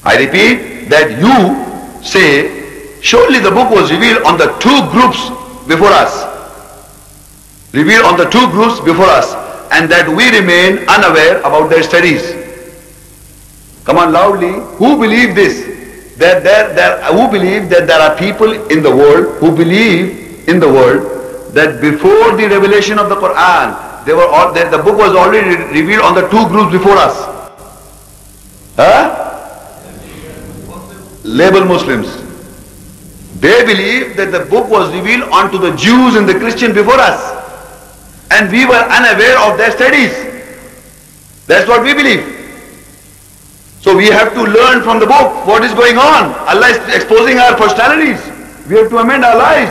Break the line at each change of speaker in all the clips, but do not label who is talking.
I repeat that you say, surely the book was revealed on the two groups before us. Revealed on the two groups before us, and that we remain unaware about their studies. Come on loudly. Who believe this? Who believe that there are people in the world who believe in the world that before the revelation of the Quran, the book was already revealed on the two groups before us? Huh? Label Muslims. They believe that the book was revealed onto the Jews and the Christians before us, and we were unaware of their studies. That's what we believe. So we have to learn from the book what is going on. Allah is exposing our personalities. We have to amend our lives.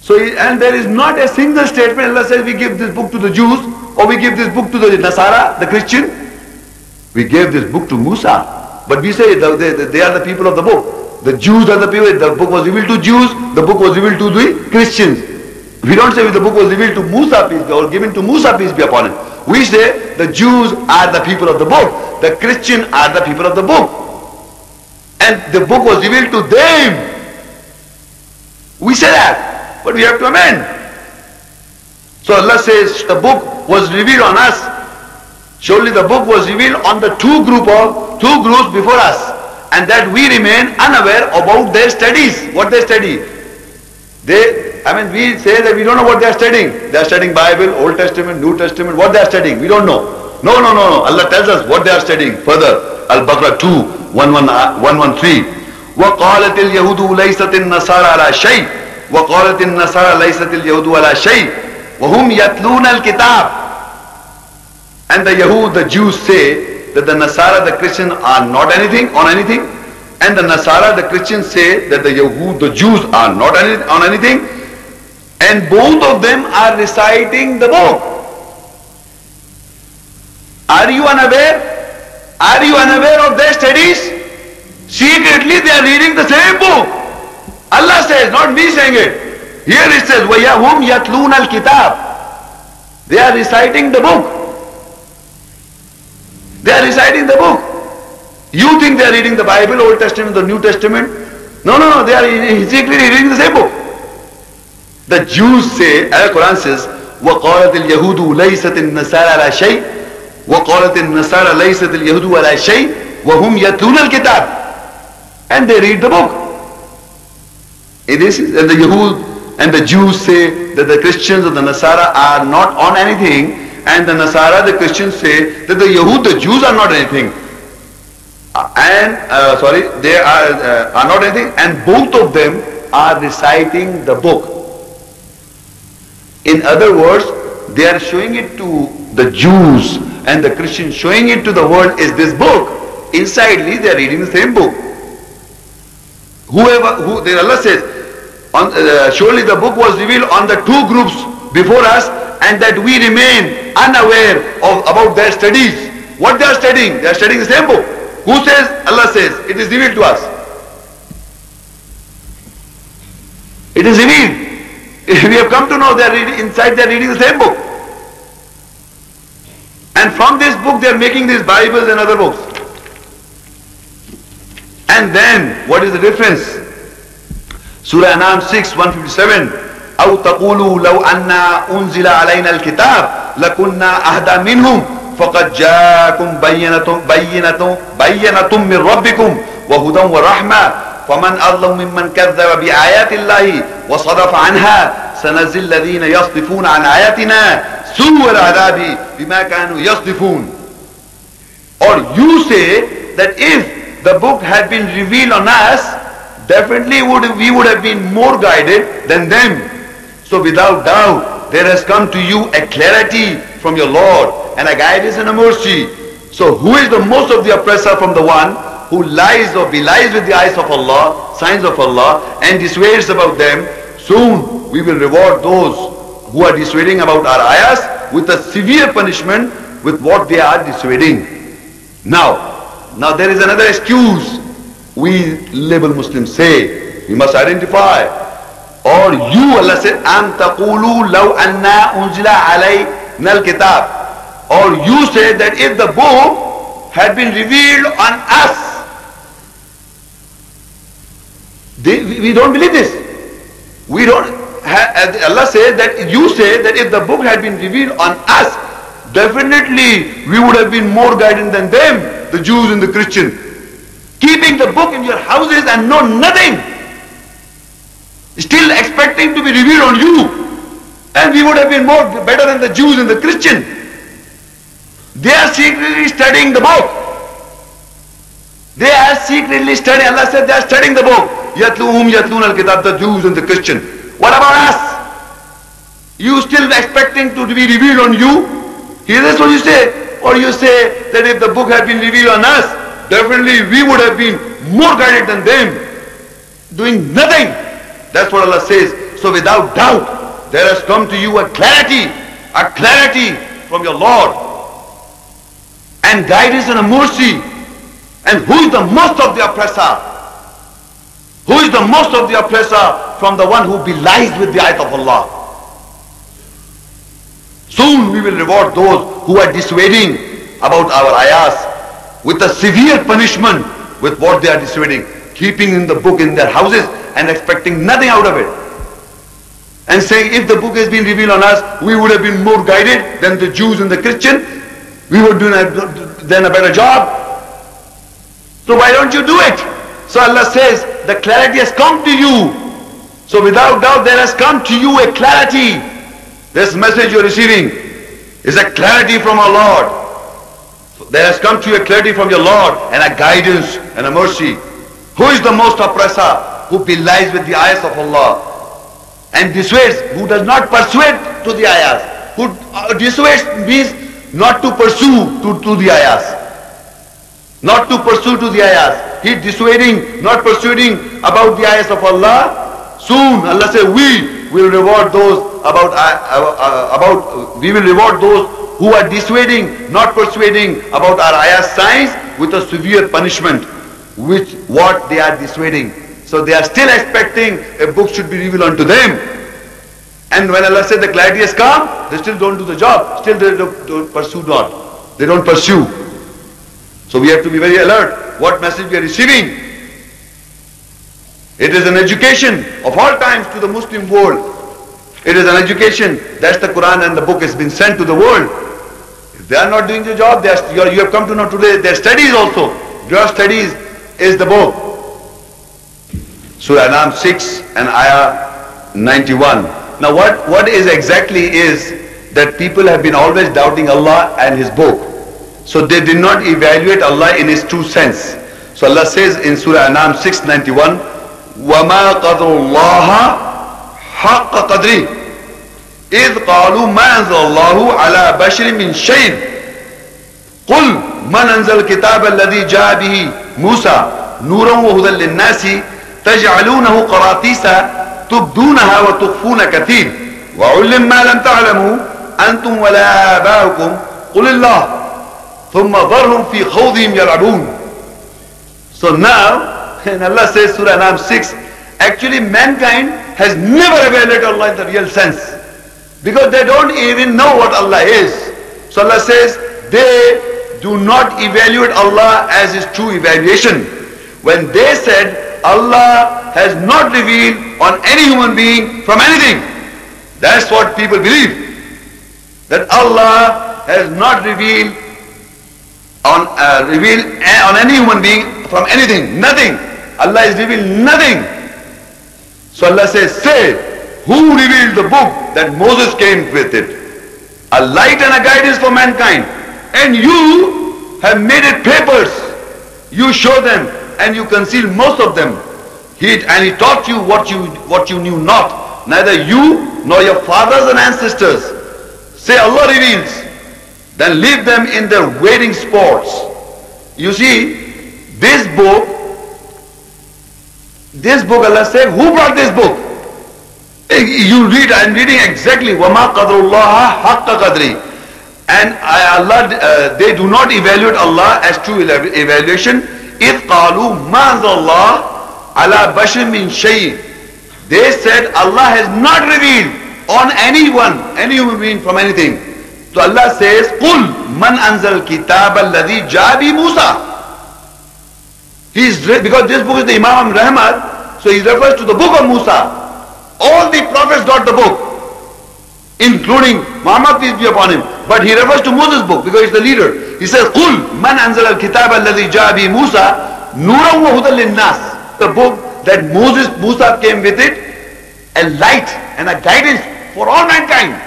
So, and there is not a single statement Allah says we give this book to the Jews or we give this book to the Nasara, the Christian. We gave this book to Musa. But we say they are the people of the book. The Jews are the people. The book was revealed to Jews. The book was revealed to the Christians. We don't say the book was revealed to Musa, peace be, or given to Musa, peace be upon him. We say the Jews are the people of the book. The Christians are the people of the book. And the book was revealed to them. We say that. But we have to amend. So Allah says the book was revealed on us. Surely the book was revealed on the two groups before us. And that we remain unaware about their studies. What they study. We say that we don't know what they are studying. They are studying Bible, Old Testament, New Testament. What they are studying, we don't know. No. Allah tells us what they are studying. Further, Al-Baqarah 2, 113. وَقَالَتِ الْيَهُودُ لَيْسَتِ النَّصَارَى عَلَى شَيْءٍ وَقَالَتِ النَّصَارَى لَيْسَتِ الْيَهُودُ عَلَى شَيْءٍ وَهُمْ يَتْلُونَ الْكِتَابِ. And the Yahud, the Jews say that the Nasara, the Christians are not on anything. And the Nasara, the Christians say that the Yahud, the Jews are not on anything. And both of them are reciting the book. Are you unaware? Are you unaware of their studies? Secretly they are reading the same book. Allah says, not me saying it. Here it says, وَيَهُمْ يَتْلُونَ الْكِتَابِ. They are reciting the book. They are reciting the book. You think they are reading the Bible, Old Testament, the New Testament? No. They are secretly reading the same book. The Jews say, Al-Quran says, وَقَالَتِ الْيَهُودُ لَيْسَتِ النَّصَارَى عَلَى شَيْءٍ وَقَالَتِ النَّصَارَى لَيْسَتِ الْيَهُودُ عَلَى شَيْءٍ وَهُمْ يَتْلُونَ الْكِتَابِ. And they read the book. And the Yahud and the Jews say that the Christians and the Nasara are not on anything, and the Nasara, the Christians say that the Yahud, the Jews are not anything. They are not anything, and both of them are reciting the book. In other words, they are showing it to the Jews and the Christians, showing it to the world is this book. Insidely they are reading the same book. Allah says, surely the book was revealed on the two groups before us, and that we remain unaware about their studies. What they are studying? They are studying the same book. Who says? Allah says, it is revealed to us. It is revealed. We have come to know they are reading the same book. And from this book they are making these Bibles and other books. And then, what is the difference? Surah Anam 6, 157. أَوْ تَقُولُوا لَوْ أَنَّا أُنزِلَ عَلَيْنَا الْكِتَابِ لَكُنَّا أَهْدَى مِنْهُمْ فَقَدْ جَاءَكُمْ بَيِّنَةٌ مِّن رَبِّكُمْ وَهُدًى وَرَحْمَةٌ فَمَنْ أَظْلَمُ مِمَّنْ كَذَّبَ بِآيَاتِ اللَّهِ وَصَدَفَ عَنْهَا سَنَزِّلُ الَّذِينَ يَصْدِفُونَ عَنْ آيَاتِنَا سُوءَ الْعَذَابِ بِمَا كَانُوا يَصْدِفُونَ. Or you say that if the book had been revealed on us, definitely we would have been more guided than them. So without doubt, there has come to you a clarity from your Lord and a guidance and a mercy. So who is the most of the oppressor from the one who lies or belies with the eyes of Allah, signs of Allah, and dissuades about them? Soon we will reward those who are dissuading about our ayahs with a severe punishment with what they are dissuading. Now there is another excuse we label Muslims say. We must identify. Or you, Allah said, أَمْ تَقُولُوا لَوْ أَنَّا أُنزِلَ عَلَيْنَا الْكِتَابِ. Or you say that if the book had been revealed on us. We don't believe this. We don't. Allah says that you say that if the book had been revealed on us, definitely we would have been more guided than them, the Jews and the Christians. Keeping the book in your houses and know nothing, still expecting to be revealed on you, and we would have been more better than the Jews and the Christians. They are secretly studying the book. They are secretly studying. Allah said they are studying the book. Yatluhum yatlun al-kitab, the Jews and the Christians. What about us? You still expecting to be revealed on you? Is this what you say? Or you say that if the book had been revealed on us, definitely we would have been more guided than them, doing nothing. That's what Allah says. So without doubt, there has come to you a clarity from your Lord, and guidance and a mercy. And who is the most of the oppressor? Who is the most of the oppressor from the one who belies with the ayat of Allah? Soon we will reward those who are dissuading about our ayahs with a severe punishment with what they are dissuading, keeping in the book in their houses and expecting nothing out of it. And saying if the book has been revealed on us, we would have been more guided than the Jews and the Christians. We would do then a better job. So why don't you do it? So Allah says, the clarity has come to you. So without doubt there has come to you a clarity. This message you are receiving is a clarity from our Lord. There has come to you a clarity from your Lord and a guidance and a mercy. Who is the most oppressor? Who belies with the ayahs of Allah and dissuades, who does not persuade to the ayahs. Who dissuades means not to pursue to the ayahs. Not to pursue to the ayahs. He dissuading, not persuading about the ayahs of Allah. Soon Allah says, we will reward those we will reward those who are dissuading, not persuading about our ayahs signs with a severe punishment, which what they are dissuading. So they are still expecting a book should be revealed unto them. And when Allah said the clarity has come, they still don't do the job. Still they don't pursue not. They don't pursue. So we have to be very alert what message we are receiving. It is an education of all times to the Muslim world. It is an education. That's the Quran and the book has been sent to the world. If they are not doing the job, you have come to know today their studies also. Your studies is the book. Surah Anam 6 and Ayah 91. Now what is exactly is that people have been always doubting Allah and His book. So they did not evaluate Allah in His true sense. So Allah says in Surah Anam 6:91, وَمَا قَدْرُ اللَّهَ حَقَّ قَدْرِهِ إِذْ قَالُوا مَا أَنزَلَ اللَّهُ عَلَى بَشَرٍ مِّن شَيْءٍ قُلْ مَنْ أَنزَلَ الْكِتَابَ الَّذِي جَاءَ بِهِ مُوسَى نُورًا وَهُدًى لِلنَّاسِ تَجْعَلُونَهُ قَرَاطِيسَ تُبْدُونَهَا وَتُخْفُونَ كَثِيرًا وَعُلِّمَ مَا لَمْ تَعْلَمُوا أَنْتُمْ وَلَا آبَاؤُكُمْ قُلِ اللَّهُ ثُمَّ ذَرْهُمْ فِي خَوْضِهِمْ يَلْعَبُونَ. So now, and Allah says Surah Anam 6, actually mankind has never evaluated Allah in the real sense. Because they don't even know what Allah is. So Allah says, they do not evaluate Allah as His true evaluation. When they said, Allah has not revealed on any human being from anything. That's what people believe. That Allah has not revealed on any human being from anything. Nothing. Allah has revealed nothing. So Allah says, say, who revealed the book that Moses came with it? A light and a guidance for mankind. And you have made it papers. You show them and you conceal most of them. And He taught you what you knew not. Neither you nor your fathers and ancestors. Say Allah reveals. Then leave them in their waiting spots. You see, this book Allah said, who brought this book? You read, I'm reading exactly, وَمَا قَدْرُ اللَّهَ حَقَّ قَدْرِهِ. And Allah, they do not evaluate Allah as true evaluation. إِذْ قَالُوا مَا أَنزَلَ اللَّهُ عَلَى بَشَرٍ مِّن شَيْءٍ. They said Allah has not revealed on anyone, any human being from anything. So Allah says, قُلْ مَنْ أَنزَلَ الْكِتَابَ الَّذِي جَاءَ بِهِ Musa. Because this book is the Imam Rahmat, so he refers to the book of Musa. All the prophets got the book, including Muhammad, peace be upon him. But he refers to Moses' book because he's the leader. He says, قُلْ مَنْ أَنزَلَ الْكِتَابَ الَّذِي جَاءَ بِهِ مُوسَى نُورًا وَهُدًى لِلنَّاسِ. The book that Musa came with it, a light and a guidance for all mankind.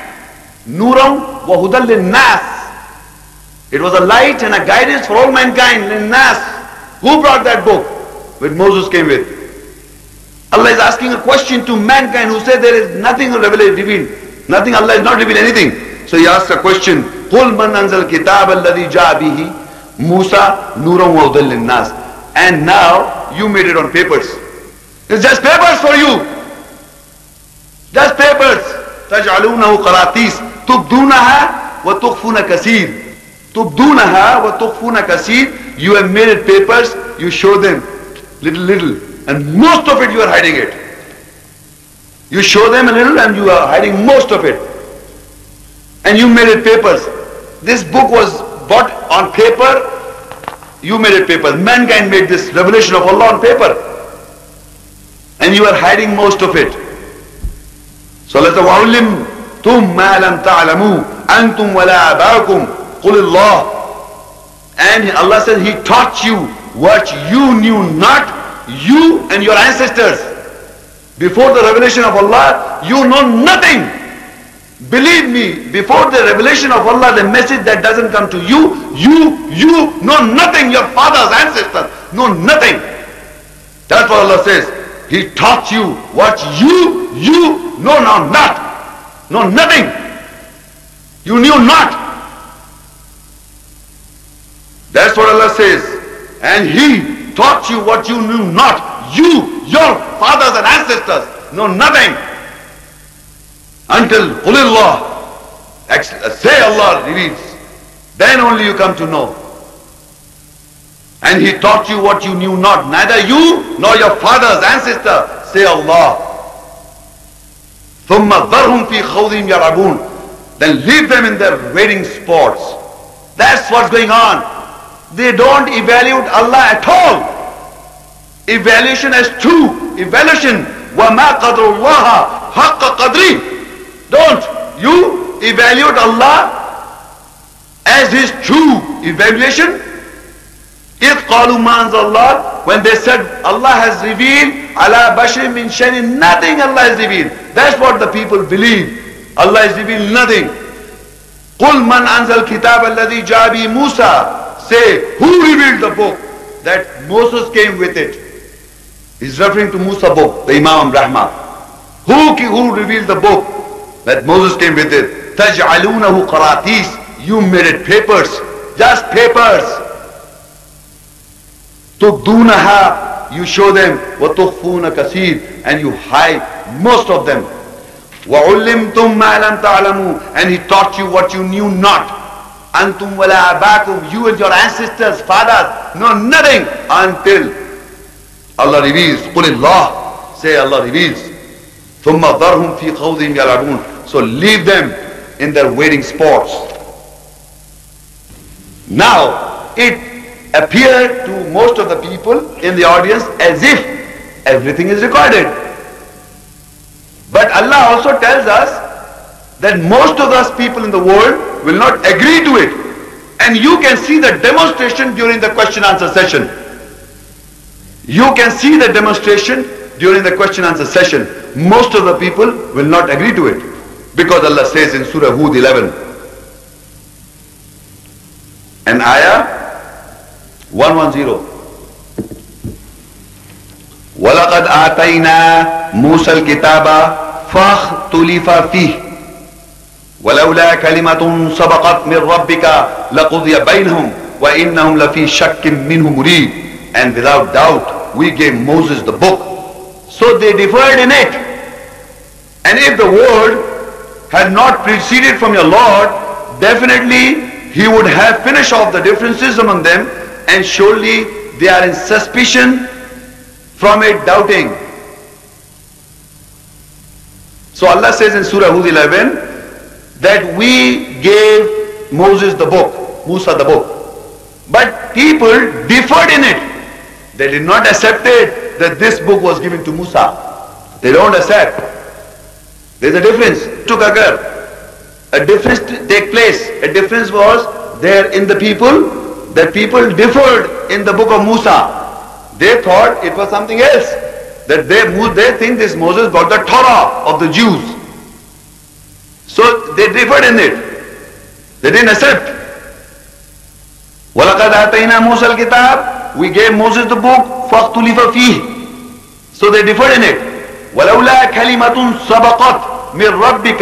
نُورًا وَهُدًى لِلنَّاسِ. It was a light and a guidance for all mankind. لِلنَّاسِ. Who brought that book which Moses came with? Allah is asking a question to mankind who say there is nothing revealed. Nothing, Allah is not revealed anything. So he asks a question, قُلْ مَنْ أَنزَلَ الْكِتَابَ الَّذِي جَاءَ بِهِ مُوسَى نُورًا وَهُدًى لِلنَّاسِ. And now you made it on papers. It's just papers for you. Just papers. تَجْعَلُونَهُ قَرَاطِيسَ تُبْدُونَهَا وَتُخْفُونَ كَثِيرٌ. تُبْدُونَهَا وَتُخْفُونَ كَثِيرٌ. You have made it papers, you show them little, and most of it you are hiding it. You show them a little and you are hiding most of it. And you made it papers. This book was bought on paper, you made it papers. Mankind made this revelation of Allah on paper. And you are hiding most of it. So let's say, وَعُلِّمْتُمْ مَا لَمْ تَعْلَمُوا أَنْتُمْ وَلَا أَبَاكُمْ قُلِ اللَّهِ. And Allah says He taught you what you knew not, you and your ancestors. Before the revelation of Allah, you know nothing. Believe me, before the revelation of Allah, the message that doesn't come to you, you know nothing. Your fathers, ancestors know nothing. That's what Allah says. He taught you what you know not. Know nothing. You knew not. That's what Allah says. And He taught you what you knew not. You, your fathers and ancestors know nothing. Until قُلِ اللَّهِ, say Allah reveals. Then only you come to know. And He taught you what you knew not. Neither you nor your fathers, ancestors. Say Allah. ثُمَّ ذَرْهُمْ فِي خَوْضِهِمْ يَلْعَبُونَ. Then leave them in their waiting spots. That's what's going on. They don't evaluate Allah at all. Evaluation as true. Evaluation. وَمَا قَدْرُ اللَّهَ حَقَّ قَدْرِ. Don't. You evaluate Allah as His true evaluation. إِذْ قَالُوا مَا أَنزَلَ اللَّهُ. When they said Allah has revealed عَلَى بَشْرٍ مِّن شَيْءٍ, nothing Allah has revealed. That's what the people believe. Allah has revealed nothing. قُلْ مَنْ أَنزَلَ الْكِتَابَ الَّذِي جَاءَ بِهِ مُوسَى. Say, who revealed the book that Moses came with it? He's referring to Musa book, the Imam Rahmat. Who revealed the book that Moses came with it? تَجْعَلُونَهُ قَرَاطِيسَ. You made it papers, just papers. تُبْدُونَهَا. You show them. وَتُخْفُونَ كَثِيرٌ. And you hide most of them. وَعُلِّمْتُمْ مَا لَمْ تَعْلَمُوا. And He taught you what you knew not. Antum wala abakum, you and your ancestors, fathers, know nothing until Allah reveals. Qulillah, say Allah reveals. Thumma dharhum fi khawdihim yal'abun. So leave them in their waiting spots. Now, it appeared to most of the people in the audience as if everything is recorded. But Allah also tells us that most of us people in the world will not agree to it. And you can see the demonstration during the question answer session. You can see the demonstration during the question answer session. Most of the people will not agree to it. Because Allah says in Surah Hud 11 and Ayah 110. وَلَقَدْ آتَيْنَا مُوسَى الْكِتَابَ فَاخْتُلِفَ فِيهِ وَلَوْلَا كَلِمَةٌ سَبَقَتْ مِنْ رَبِّكَ لَقُضِيَ بَيْنَهُمْ وَإِنَّهُمْ لَفِي شَكٍّ مِّنْهُ مُرِيبٍ. And without doubt we gave Moses the book. So they differed in it. And if the word had not proceeded from your Lord, definitely He would have finished off the differences among them, and surely they are in suspicion from it, doubting. So Allah says in Surah Hud 11 that we gave Moses the book, Musa the book. But people differed in it. They did not accept it that this book was given to Musa. They don't accept. There's a difference. Took occur. A difference take place. A difference was there in the people. That people differed in the book of Musa. They thought it was something else. That they think this Moses got the Torah of the Jews. So they differed in it. They didn't accept. وَلَقَدْ آتَيْنَا مُوسَى الْكِتَابِ We gave Moses the book. فَاخْتُلِفَ فِيهِ So they differed in it. وَلَوْلَا كَلِمَةٌ سَبَقَتْ مِنْ رَبِّكَ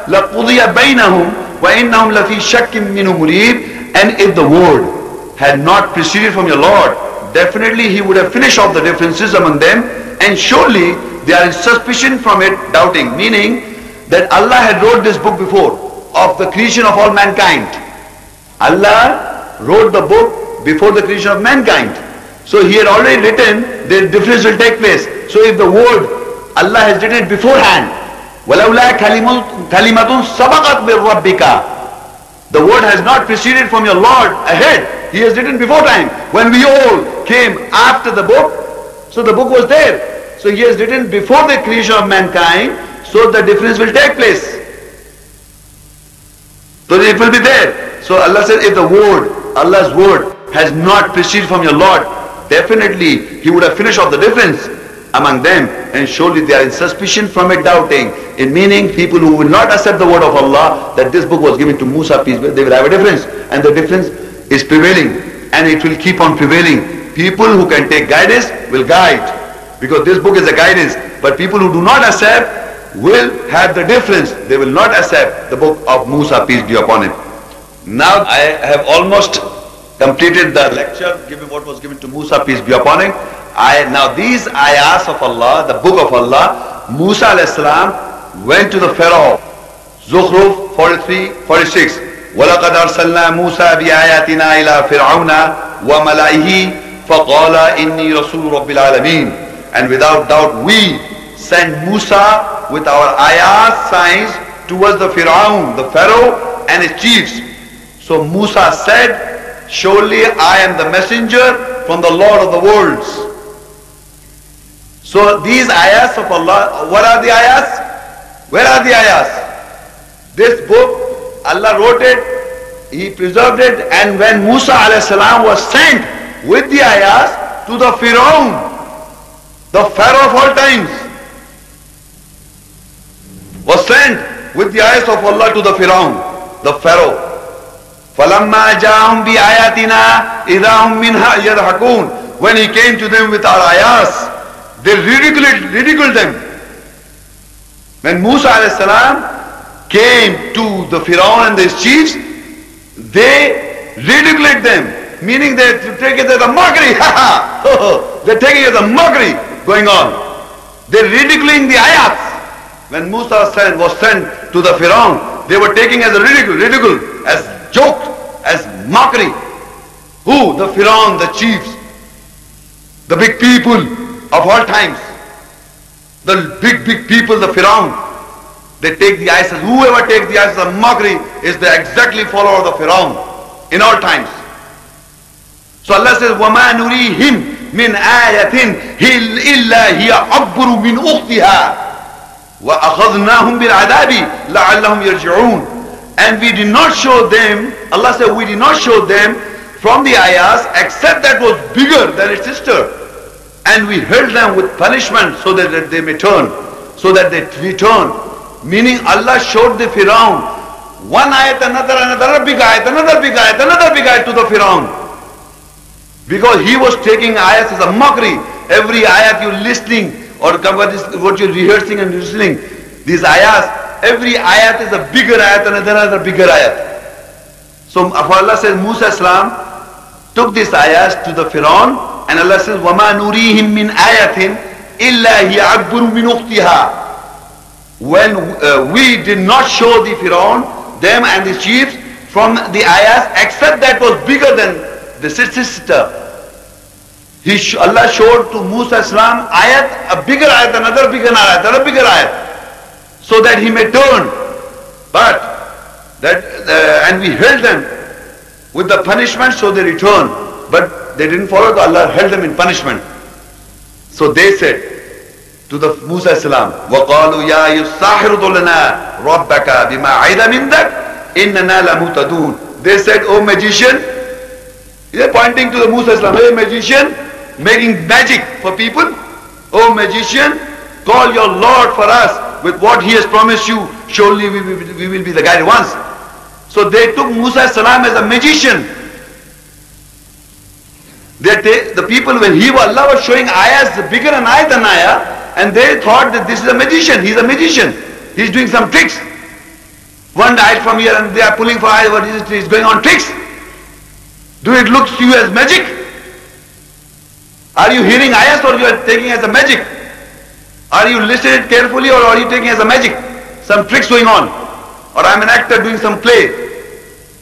لَقُضِيَ بَيْنَهُمْ وَإِنَّهُمْ لَفِي شَكٍّ مِّنْهُ مُرِيبٍ And if the word had not proceeded from your Lord, definitely He would have finished off the differences among them, and surely they are in suspicion from it, doubting. Meaning that Allah had wrote this book before of the creation of all mankind. Allah wrote the book before the creation of mankind. So He had already written the difference will take place. So if the word Allah has written it beforehand, وَلَوْلَا كَلِمَةٌ سَبَقَتْ مِنْ رَبِّكَ The word has not preceded from your Lord ahead. He has written before time. When we all came after the book, so the book was there. So He has written before the creation of mankind, so the difference will take place. So it will be there. So Allah said, if the word, Allah's word has not preceded from your Lord, definitely He would have finished off the difference among them, and surely they are in suspicion from it, doubting. In meaning, people who will not accept the word of Allah, that this book was given to Musa, peace be, they will have a difference. And the difference is prevailing, and it will keep on prevailing. People who can take guidance will guide, because this book is a guidance. But people who do not accept will have the difference. They will not accept the book of Musa, peace be upon him. Now I have almost completed the lecture, given what was given to Musa, peace be upon him. Now these ayahs of Allah, the book of Allah, Musa alayhi salam went to the Pharaoh. Zukhruf 43, 46. وَلَقَدْ أَرْسَلْنَا مُوسَى بِآيَاتِنَا إِلَى فِرْعَوْنَ وَمَلَئِهِ فَقَالَ إِنِّي رَسُولُ رَبِّ الْعَالَمِينَ And without doubt we sent Musa with our ayahs, signs, towards the Fir'aun, the Pharaoh and his chiefs. So Musa said, surely I am the messenger from the Lord of the worlds. So these ayahs of Allah, what are the ayahs? Where are the ayahs? This book, Allah wrote it, He preserved it, and when Musa alayhi salam was sent with the ayahs to the Fir'aun, the Pharaoh of all times, was sent with the ayahs of Allah to the Fir'aun, the Pharaoh. فَلَمَّا جَاءَهُمْ بِآيَاتِنَا إِذَا هُمْ مِنْهَا يَضْحَكُونَ When He came to them with our ayahs, they ridiculed them. When Musa alayhi salam came to the Fir'aun and his chiefs, they ridiculed them, meaning they take it as a mockery. They're taking it as a mockery going on. They're ridiculing the ayahs. When Musa was sent to the Fir'aun, they were taking as a ridicule, as joke, as mockery. Who? The Fir'aun, the chiefs, the big people of all times. The big people, the Fir'aun. They take the ayahs, whoever takes the ayahs as a mockery is the exactly follower of the Fir'aun in all times. So Allah says, وَمَا نُرِيهِمْ مِنْ آيَةٍ إِلَّا هِيَ أَكْبَرُ مِنْ أُخْتِهَا وَأَخَذْنَاهُمْ بِالْعَذَابِ لَعَلَّهُمْ يَرْجِعُونَ And we did not show them, Allah said, we did not show them from the ayahs except that was bigger than its sister. And we held them with punishment so that they may turn, so that they return. Meaning Allah showed the Fir'aun one ayat, another big ayat, another big ayat, another big ayat to the Fir'aun. Because he was taking ayat as a mockery. Every ayat you're listening, or what you're rehearsing and listening, these ayahs, every ayat is a bigger ayat and another bigger ayat. So Allah says Musa Islam took these ayahs to the Fir'aun, and Allah says, وَمَا نُرِيهِمْ مِنْ آيَةٍ إِلَّا هِيَ أَكْبَرُ مِنْ أُخْتِهَا When we did not show the Fir'aun, them and the chiefs, from the ayahs, except that was bigger than the sister. Allah showed to Musa Islam ayat, a bigger ayat, another bigger ayat, another bigger ayat, so that he may turn. But and we held them with the punishment, so they returned. But they didn't follow, Allah held them in punishment. So they said to the Musa salam, وَقَالُوا يَا يُسَّاحِرُ لَنَا رَبَّكَ بِمَا عَيْدَ مِنْدَكَ إِنَّنَا لَمُتَدُونَ. They said, "O magician," they're pointing to the Musa salam, "Hey magician, making magic for people. O magician, call your Lord for us with what He has promised you. Surely we will be the guided ones." So they took Musa salam as a magician. The people, when Allah was showing ayahs, bigger an ayah than ayah, and they thought that this is a magician. He's a magician. He's doing some tricks. One ayah from here and they are pulling for ayah. What is it? He's going on tricks. Do it look to you as magic? Are you hearing ayahs or you are taking as a magic? Are you listening carefully or are you taking as a magic? Some tricks going on. Or I'm an actor doing some play.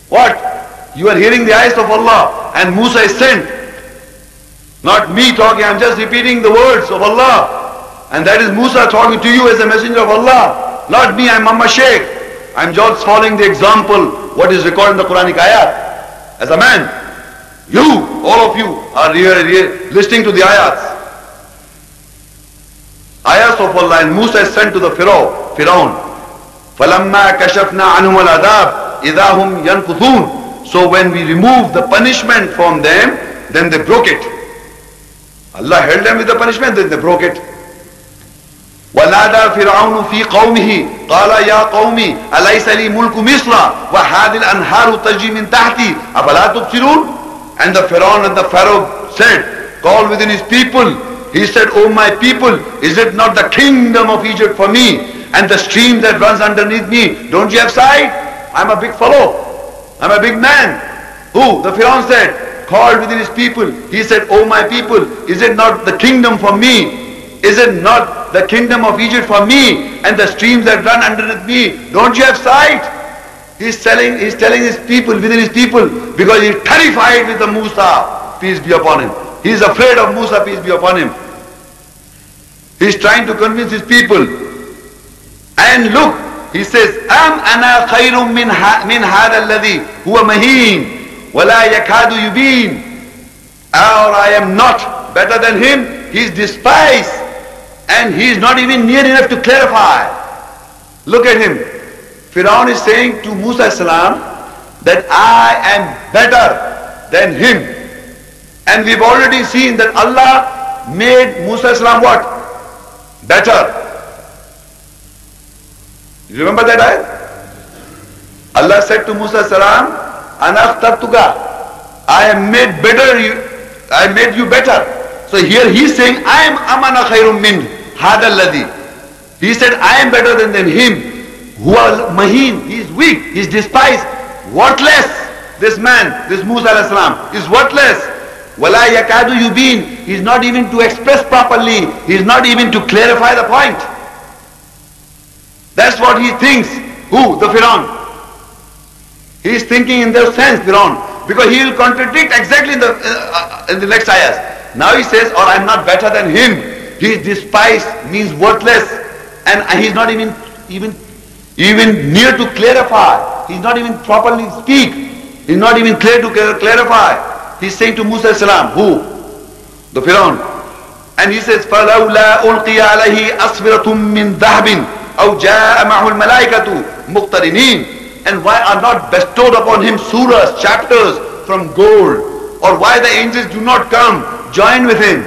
What? You are hearing the ayahs of Allah and Musa is sent. Not me talking, I'm just repeating the words of Allah. And that is Musa talking to you as a messenger of Allah. Not me, I'm Mama Sheikh. I'm just following the example, what is recorded in the Quranic ayat. As a man, you, all of you, are here listening to the ayats. Ayats of Allah, and Musa is sent to the Firaun. فَلَمَّا كَشَفْنَا عَنْهُمَ الْعَذَابِ إِذَا هُمْ يَنْفُثُونَ. So when we removed the punishment from them, then they broke it. Allah held them with the punishment, then they broke it. وَنَادَى فِرْعَوْنُ فِي قَوْمِهِ قَالَ يَا قَوْمِ أَلَيْسَ لِي مُلْكُ مِصْرَ وَهَذِهِ الْأَنْهَارُ تَجْرِي مِنْ تَحْتِي أَفَلَا تُبْصِرُونَ. And the Pharaoh said, called within his people, he said, "O my people, is it not the kingdom of Egypt for me? And the stream that runs underneath me, don't you have sight? I'm a big fellow. I'm a big man." Who? The Pharaoh said, called within his people. He said, "O my people, is it not the kingdom for me? Is it not the kingdom of Egypt for me? And the streams that run underneath me, don't you have sight?" He's telling his people, within his people, because he's terrified with the Musa, peace be upon him. He's afraid of Musa, peace be upon him. He's trying to convince his people. And look, he says, "Am ana khayrun min hada alladhi huwa mahin wala yakadu yubin." Or I am not better than him. He's despised and he's not even near enough to clarify. Look at him. Firaun is saying to Musa salam that I am better than him. And we've already seen that Allah made Musa salam what? Better. You remember that ayat? Allah said to Musa salam, "Ana akhtartuka." I am made better, I made you better. So here he's saying, I am amana khairum min hada alladhi. He said, I am better than him. Huwa mahin, he is weak, he is despised, worthless. This man, this Musa alayhi salam, is worthless. Wala yakadu yubin, he is not even to express properly, he is not even to clarify the point. That's what he thinks. Who? The Firaun. He is thinking in that sense, Firaun, because he will contradict exactly in the next ayahs. Now he says, or I'm not better than him. He is despised, means worthless, and he's not even near to clarify. He's not even properly speak. He's not even clear to clarify. He's saying to Musa salam, who? The Firaun. And he says, فَلَوْلَا أُلْقِيَ عَلَيْهِ أَصْفِرَةٌ مِّن ذَهَبٍ أَوْ جَاءَ مَعْهُ الْمَلَائِكَةُ مُقْتَرِنِينَ. And why are not bestowed upon him surahs, chapters from gold? Or why the angels do not come, join with him?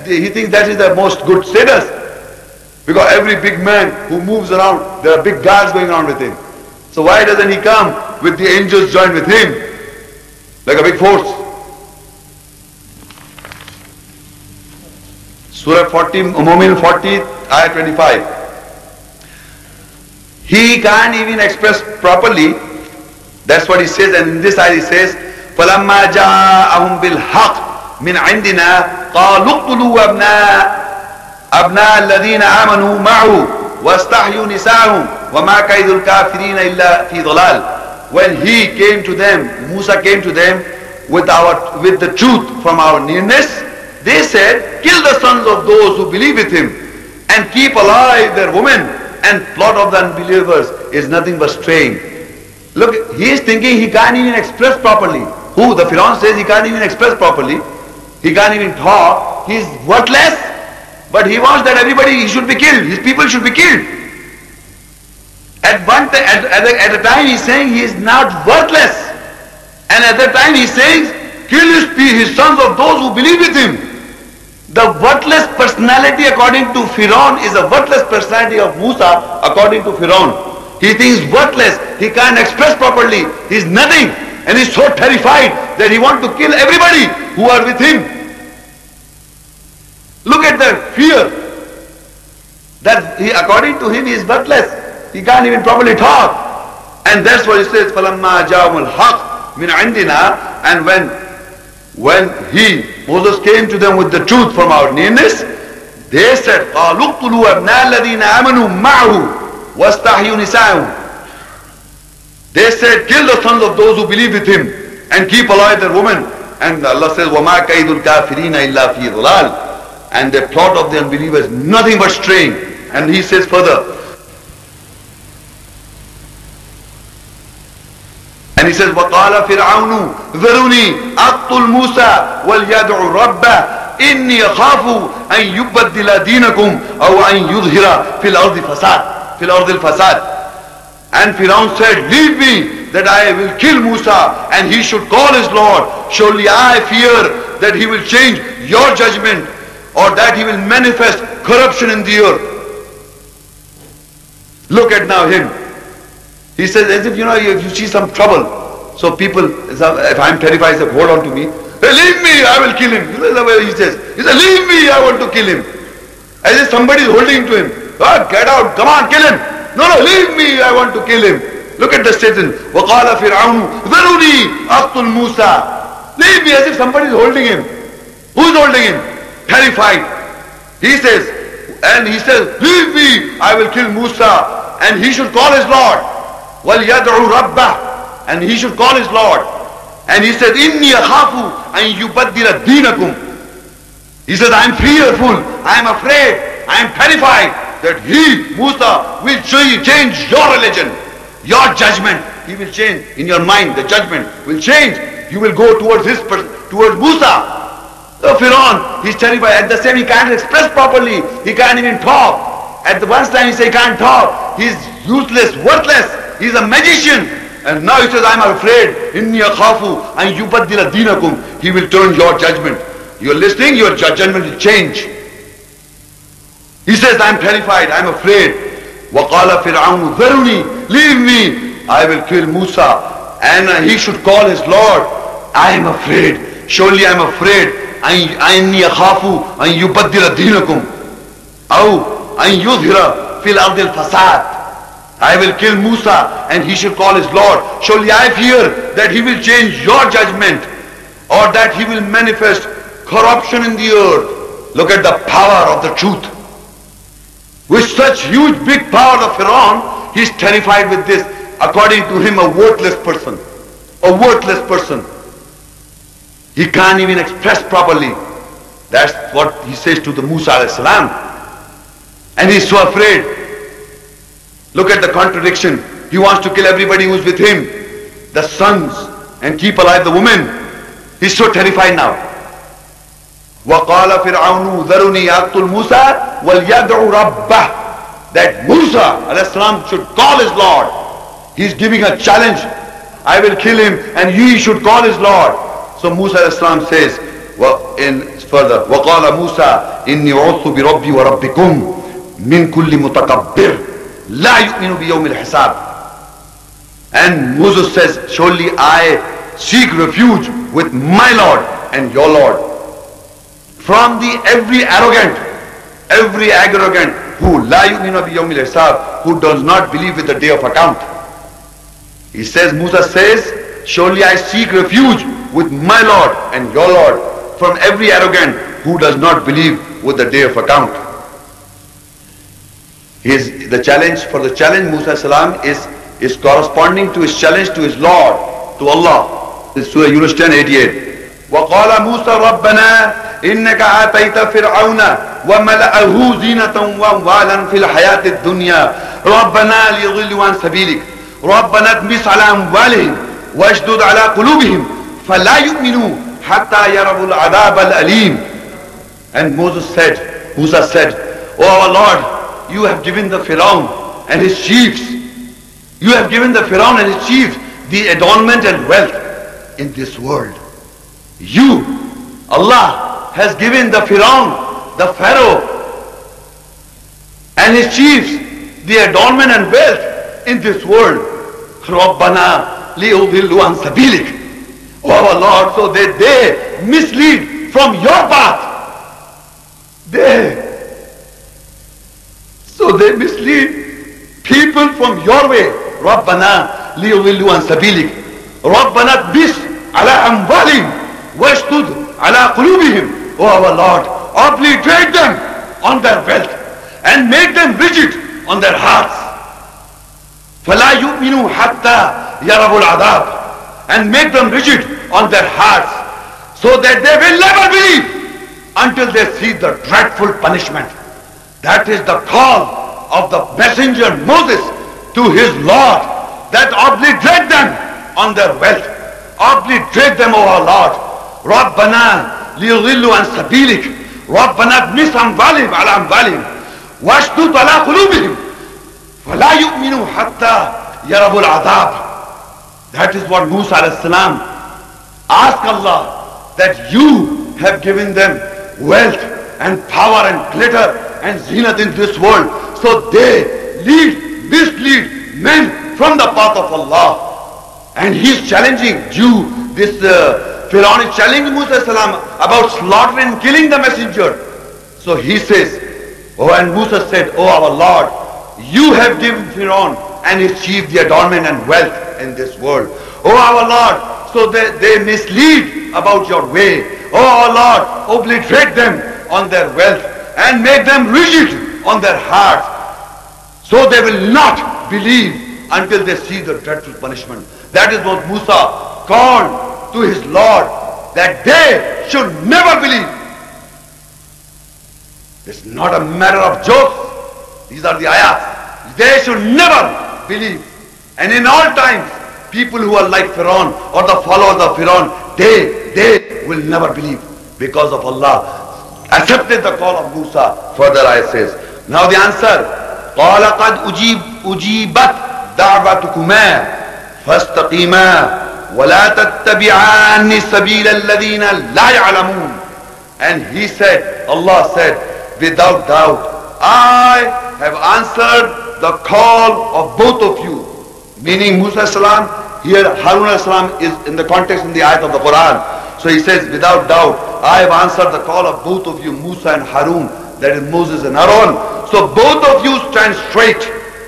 He thinks that is the most good status. Because every big man who moves around, there are big guards going on with him. So why doesn't he come with the angels join with him? Like a big force. Surah 40, Mu'min 40, ayah 25. He can't even express properly. That's what he says. And in this ayah he says, فَلَمَّا جَاءَهُمْ بِالْحَقِّ مِنْ عِنْدِنَا قَالُوا اقْتُلُوا أَبْنَاءَ الَّذِينَ آمَنُوا مَعَهُ وَاسْتَحْيُوا نِسَاءَهُمْ وَمَا كَيْدُ الْكَافِرِينَ إِلَّا فِي ضَلَالٍ. When he came to them, Musa came to them with the truth from our nearness, they said, kill the sons of those who believe with him and keep alive their women, and plot of the unbelievers is nothing but straying. Look, he is thinking he can't even express properly. Who? The Firaun says he can't even express properly. He can't even talk. He is worthless. But he wants that everybody should be killed. His people should be killed. At a time he is saying he is not worthless. And at that time he is saying, kill his sons of those who believe with him. The worthless personality according to Firaun is a worthless personality of Musa according to Firaun. He thinks worthless. He can't express properly. He is nothing. And he is so terrified that he wants to kill everybody who are with him. Look at the fear. That according to him he is worthless. He can't even properly talk. And that's what he says, فَلَمَّا جَاءَهُمُ الْحَقُّ مِنْ عِنْدِنَا. And when Moses came to them with the truth from our nearness, they said, قَالُوا اقْتُلُوا أَبْنَاءَ الَّذِينَ آمَنُوا مَعَهُ وَاسْتَحْيُوا نِسَاءَهُمْ. They said, kill the sons of those who believe with him and keep alive their women. And Allah says, وَمَا كَيْدُ الْكَافِرِينَ إِلَّا فِي ضَلَالٍ. And the plot of the unbelievers, nothing but straying. And he says further, and he says, وَقَالَ فِرْعَوْنُ ذَرُونِي أَقْتُلْ مُوسَى وَلْيَدْعُ رَبَّهُ إِنِّي أَخَافُ أَنْ يُبَدِّلَ دِينَكُمْ أَوْ أَنْ يُظْهِرَ فِي الْأَرْضِ الْفَسَادِ. And Firaun said, leave me that I will kill Musa and he should call his Lord. Surely I fear that he will change your judgment or that he will manifest corruption in the earth. Look at now him. He says, as if, you see some trouble. So people, if I'm terrified, say, hold on to me. Hey, leave me, I will kill him. You know the way he says. He says, leave me, I want to kill him. As if somebody is holding to him. Oh, get out, come on, kill him. No, leave me, I want to kill him. Look at the statement. وَقَالَ فِرْعَوْنُ ذَرُونِي أَقْتُلْ مُوسَى. Leave me, as if somebody is holding him. Who's holding him? Terrified. He says, leave me, I will kill Musa and he should call his Lord. وَلْيَدْعُ رَبَّهُ. And he should call his Lord. And he said, إِنِّي أَخَافُ أَنْ يُبَدِّلَ دِينَكُمْ. He says, I am fearful, I am afraid, I am terrified that he, Musa, will change your religion, your judgment. He will change in your mind, the judgment will change. You will go towards towards Musa. So Firaun, he's terrified. At the same, he can't express properly. He can't even talk. At the one time he says he can't talk. He's useless, worthless. He's a magician. And now he says, I'm afraid. Inni akhafu an yubaddila dinakum. He will turn your judgment. You're listening, your judgment will change. He says, I'm terrified, I'm afraid. وَقَالَ فِرْعَوْنُ ذَرُونِي. Leave me, I will kill Musa. And he should call his Lord. I am afraid. Surely I am afraid. أَنِّي أَخَافُ أَنْ يُبَدِّلَ دِينَكُمْ أَوْ أَنْ يُظْهِرَ فِي الْأَرْضِ الْفَسَادِ. I will kill Musa and he should call his Lord. Surely I fear that he will change your judgment or that he will manifest corruption in the earth. Look at the power of the truth. With such huge big power of Firaun, he is terrified with this. According to him, a worthless person. A worthless person. He can't even express properly. That's what he says to the Musa alayhi salam. And he is so afraid. Look at the contradiction. He wants to kill everybody who is with him. The sons, and keep alive the women. He is so terrified now. وَقَالَ فِرْعَوْنُ ذَرُونِي أَقْتُلْ مُوسَى وَلْيَدْعُ رَبَّهُ. That Musa alayhi salam should call his Lord. He is giving a challenge. I will kill him and he should call his Lord. So Musa alayhi salam says, further, وَقَالَ مُوسَى إِنِّي عُوذُ بِرَبِّي وَرَبِّكُمْ مِنْ كُلِّ مُتَكَبِّرٍ لَا يُؤْمِنُ بِيَوْمِ الْحِسَابِ. And Moses says, surely I seek refuge with my Lord and your Lord from the every arrogant who la yu'minu bi yawmil hisab, who does not believe with the day of account. He says, Musa says, surely I seek refuge with my Lord and your Lord from every arrogant who does not believe with the day of account. The challenge Musa salam is corresponding to his challenge to his Lord, to Allah. This is Surah Yunus 10:88. وَقَالَ مُوسَى رَبَّنَا إِنَّكَ آتَيْتَ فِرْعَوْنَ وَمَلَأَهُ زِينَةً وَأَمْوَالًا فِي الْحَيَاةِ الدُّنْيَا رَبَّنَا لِيُضِلُّوا عَنْ سَبِيلِكَ ربنا اطمس على أموالهم واشدد على قلوبهم فلا يؤمنوا حتى يروا العذاب الأليم. And Musa said, "Oh our Lord, you have given the Pharaoh and his chiefs, you have given the Pharaoh and his chiefs the adornment and wealth in this world. You, Allah, has given the Pharaoh and his chiefs the adornment and wealth in this world. رَبَّنَا لِيُضِلُّوا عَنْ سَبِيلِكَ." Oh our Lord, so that they mislead from your path. So they mislead people from your way. رَبَّنَا لِيُضِلُّوا عَنْ سَبِيلِكَ رَبَّنَا اطْمِسْ عَلَىٰ أَمْوَالِهِمْ وَاشْدُدْ عَلَىٰ قُلُوبِهِمْ. Oh our Lord, obliterate them on their wealth and make them rigid on their hearts. فَلَا يُؤْمِنُوا حَتَّى يَرَوُا الْعَذَابَ. And make them rigid on their hearts so that they will never believe until they see the dreadful punishment. That is the call of the messenger Moses to his Lord, that obliterate them on their wealth. Obliterate them, O our Lord. رَبَّنَا لِيُضِلُّوا عَنْ سَبِيلِكَ رَبَّنَا اطْمِسْ أَمْوَالِهِمْ عَلَىٰ أَمْوَالِهِمْ وَاشْدُدْ عَلَىٰ قُلُوبِهِمْ فَلَا يُؤْمِنُوا حَتَّى يَرَوُا الْعَذَابَ. That is what Musa a.s. asked Allah, that you have given them wealth and power and glitter and zinat in this world, so they mislead men from the path of Allah. And he's challenging this Pharaoh is challenging Musa a.s. about slaughtering and killing the messenger. So he says, and Musa said, "Oh our Lord, you have given Pharaoh and his chief the adornment and wealth in this world. Oh our Lord, so they mislead about your way. Oh our Lord, obliterate them on their wealth and make them rigid on their hearts, so they will not believe until they see the dreadful punishment." That is what Musa called to his Lord, that they should never believe. It's not a matter of jokes. These are the ayahs. They should never believe. And in all times, people who are like Pharaoh or the followers of Pharaoh, they will never believe, because of Allah accepted the call of Musa. Further ayah says, now the answer, قَالَ قَدْ أُجِيبَتْ دَعْوَتُكُمَا فَاسْتَقِيمَا وَلَا تَتَّبِعَانِ سَبِيلَ الَّذِينَ لَا يَعْلَمُونَ. And he said, Allah said, without doubt, I have answered the call of both of you. Meaning Musa salam, here Harun salam is in the context in the ayat of the Quran. So he says, without doubt, I have answered the call of both of you, Musa and Harun, that is Moses and Aaron. So both of you stand straight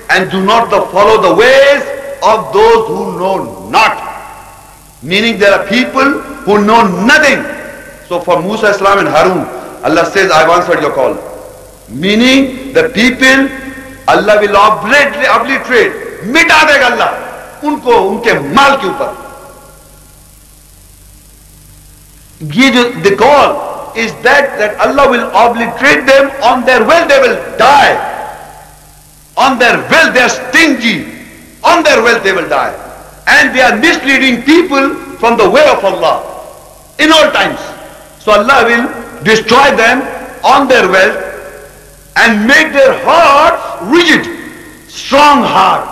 and do not follow the ways of those who know not. Meaning there are people who know nothing. So for Musa salam and Harun, Allah says, I have answered your call. Meaning the people, Allah will obliterate, मिटा देगा अल्लाह उनको उनके माल के ऊपर. ये जो the call is that Allah will obliterate them on their wealth. They will die on their wealth. They are stingy on their wealth. They will die, and they are misleading people from the way of Allah in all times. So Allah will destroy them on their wealth and make their hearts rigid, strong heart,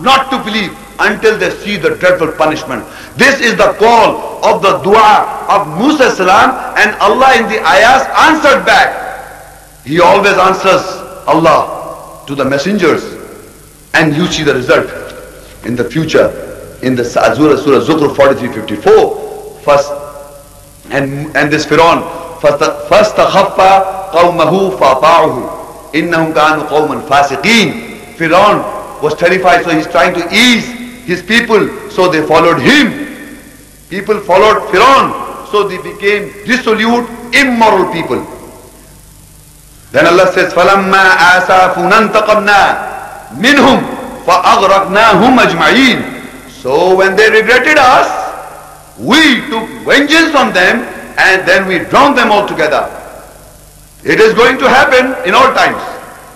not to believe until they see the dreadful punishment. This is the call of the dua of Musa salam, and Allah in the ayahs answered back. He always answers Allah to the messengers, and you see the result in the future in the Surah Zukhruf 43:54. First, and this Pharaoh, فَاسْتَخَفَّ قَوْمَهُ فَأَطَاعُهُ إِنَّهُمْ كَانُوا قَوْمًا فَاسِقِينَ. Pharaoh was terrified, so he's trying to ease his people, so they followed him. People followed Pharaoh, so they became dissolute, immoral people. Then Allah says, فَلَمَّا آسَافُنَا انْتَقَمْنَا مِنْهُمْ فَأَغْرَقْنَاهُمْ أَجْمَعِينَ. So when they regretted us, we took vengeance on them, and then we drowned them all together. It is going to happen in all times.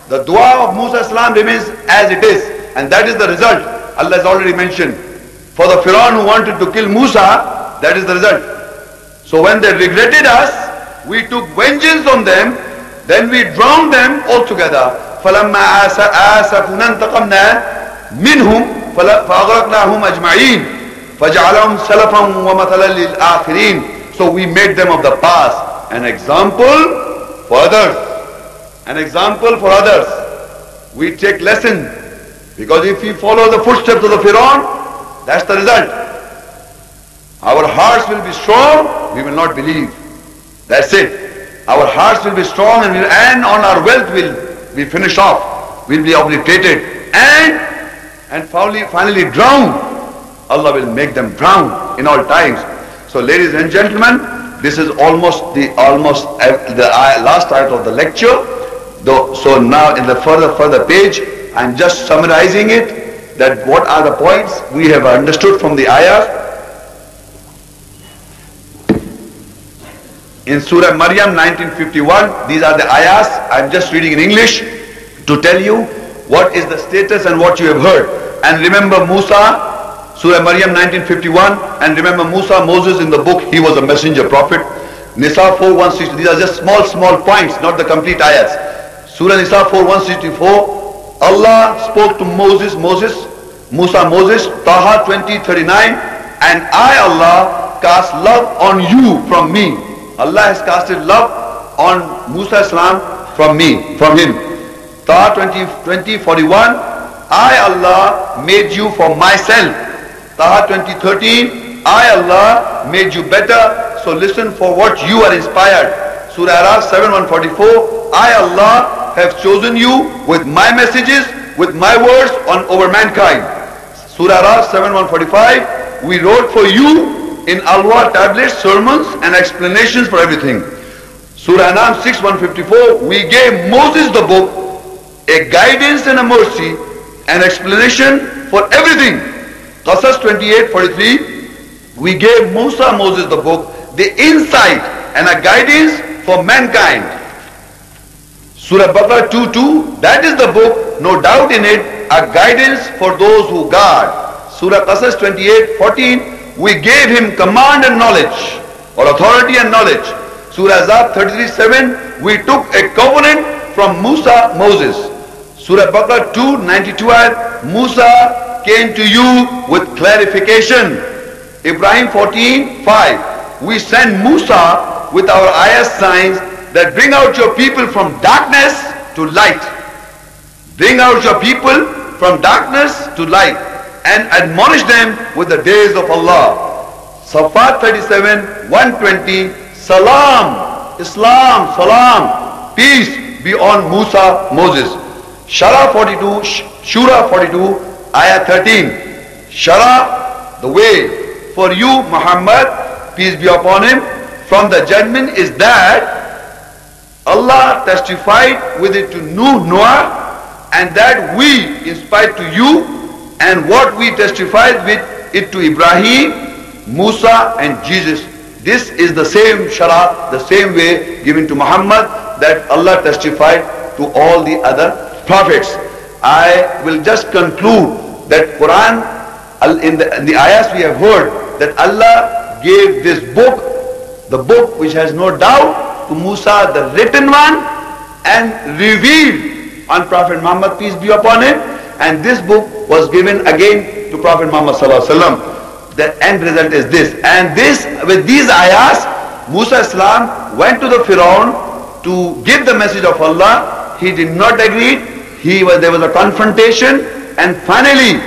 The dua of Musa salam remains as it is, and that is the result. Allah has already mentioned. For the Pharaoh who wanted to kill Musa, that is the result. So when they regretted us, we took vengeance on them, then we drowned them altogether. فَلَمَّا آسَفُنَا انْتَقَمْنَا مِنْهُمْ فَأَغْرَقْنَاهُمْ أَجْمَعِينَ فَجَعَلَهُمْ سَلَفًا وَمَثَلًا لِلْآخِرِينَ. So we made them of the past an example for others. An example for others. We take lesson. Because if we follow the footsteps of the Pharaoh, that's the result. Our hearts will be strong, we will not believe. That's it. Our hearts will be strong and on our wealth will be finished off. We'll be obliterated. And finally drown. Allah will make them drown in all times. So ladies and gentlemen, this is almost the last ayat of the lecture. So now in the further page, I'm just summarizing it, that what are the points we have understood from the ayah. In Surah Maryam 1951, these are the ayahs. I'm just reading in English to tell you what is the status and what you have heard. And remember Musa, Surah Maryam 1951, and remember Musa, Moses in the book, he was a messenger prophet. Nisa 4:160, these are just small points, not the complete ayahs. Surah Nisa 4:164, Allah spoke to Moses, Taha 20:39, and I, Allah, cast love on you from me. Allah has casted love on Musa Islam from him. Taha 20:41, I, Allah, made you for myself. Taha 20:13, I, Allah, made you better, so listen for what you are inspired. Surah Araf 7:144, I, Allah, have chosen you with my messages, with my words over mankind. Surah Araf 7:145, we wrote for you in Alwa tablets, sermons and explanations for everything. Surah Anam 6:154, we gave Moses the book, a guidance and a mercy, an explanation for everything. Qasas 28:43, we gave Moses the book, the insight and a guidance for mankind. Surah Baqarah 2:2, that is the book, no doubt in it, a guidance for those who guard. Surah Qasas 28:14, we gave him command and knowledge, or authority and knowledge. Surah Azab 33:7, we took a covenant from Moses. Surah Baqarah 2:92, Musa came to you with clarification. Ibrahim 14:5, we sent Musa with our ayah signs that bring out your people from darkness to light. Bring out your people from darkness to light and admonish them with the days of Allah. Safat 37:120, Salam, Islam, Salam, peace be on Moses. Shara 42, Shura 42, Ayah 13. Shara, the way for you, Muhammad, peace be upon him, from the judgment is that Allah testified with it to Noah, and that we inspired to you, and what we testified with it to Ibrahim, Musa and Jesus. This is the same Shara, the same way given to Muhammad that Allah testified to all the other prophets. I will just conclude that Quran, in the ayahs we have heard, that Allah gave this book, the book which has no doubt, to Musa, the written one, and revealed on Prophet Muhammad, peace be upon him, and this book was given again to Prophet Muhammad sallallahu alaihi wasallam. The end result is this, and this, with these ayahs, Musa Islam went to the Pharaoh to give the message of Allah. He did not agree. There was a confrontation, and finally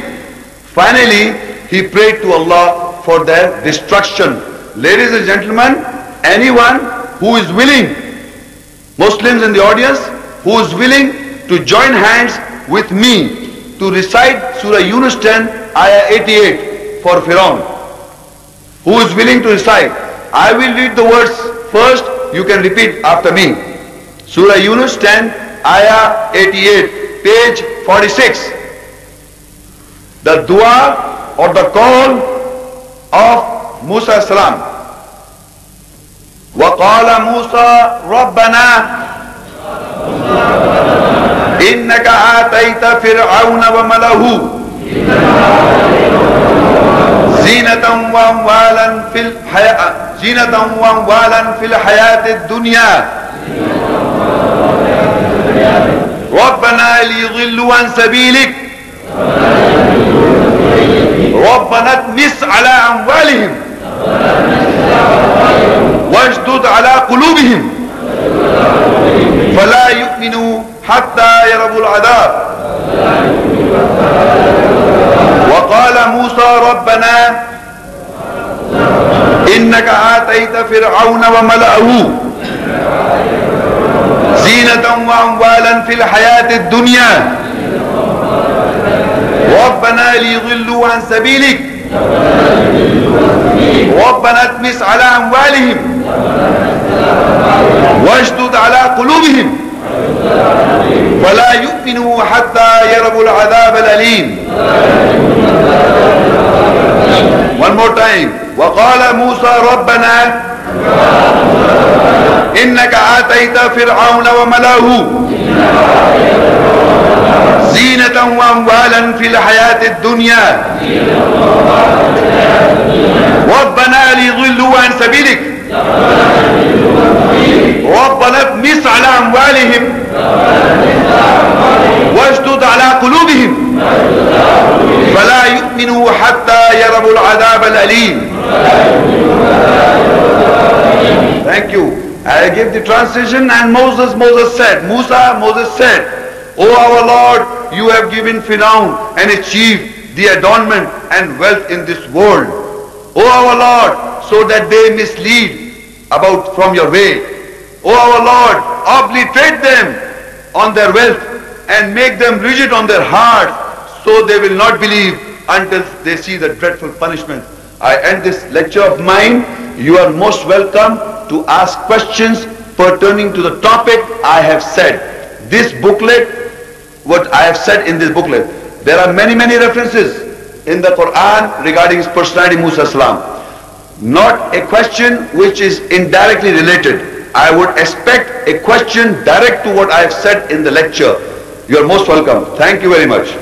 he prayed to Allah for their destruction. Ladies and gentlemen, anyone who is willing, Muslims in the audience, who is willing to join hands with me to recite Surah Yunus 10, Ayah 88 for Pharaoh. Who is willing to recite? I will read the words first, you can repeat after me. Surah Yunus 10, Ayah 88, page 46. The dua or the call of Musa Salam. وقال موسى ربنا إنك آتيت فرعون وملأه زينة وأموالا في الحياة الدنيا ربنا ليضلوا عن سبيلك ربنا اطمس على أموالهم واشدد على قلوبهم فلا يؤمنوا حتى يروا العذاب. وقال موسى ربنا إنك آتيت فرعون وملأه زينة وأموالا في الحياة الدنيا ربنا ليضلوا عن سبيلك ربنا اطمس على أموالهم واشدد على قلوبهم فلا يؤمنوا حتى يروا العذاب الأليم. One more time. وقال موسى ربنا إنك آتيت فرعون وملأه زينة وأموالا في الحياة الدنيا ربنا ليضلوا عن سبيلك ربنا اطمس على أموالهم واشدد على قلوبهم فلا يؤمنوا حتى يروا العذاب الأليم. Thank you. I give the translation. And Moses said, Moses said, O our Lord, you have given Pharaoh and his chief the adornment and wealth in this world. O our Lord, so that they mislead about from your way. O our Lord, obliterate them on their wealth and make them rigid on their hearts, so they will not believe until they see the dreadful punishment. I end this lecture of mine. You are most welcome to ask questions pertaining to the topic I have said. This booklet, what I have said in this booklet, there are many references in the Quran regarding his personality, Musa salam. Not a question which is indirectly related. I would expect a question direct to what I have said in the lecture. You are most welcome. Thank you very much.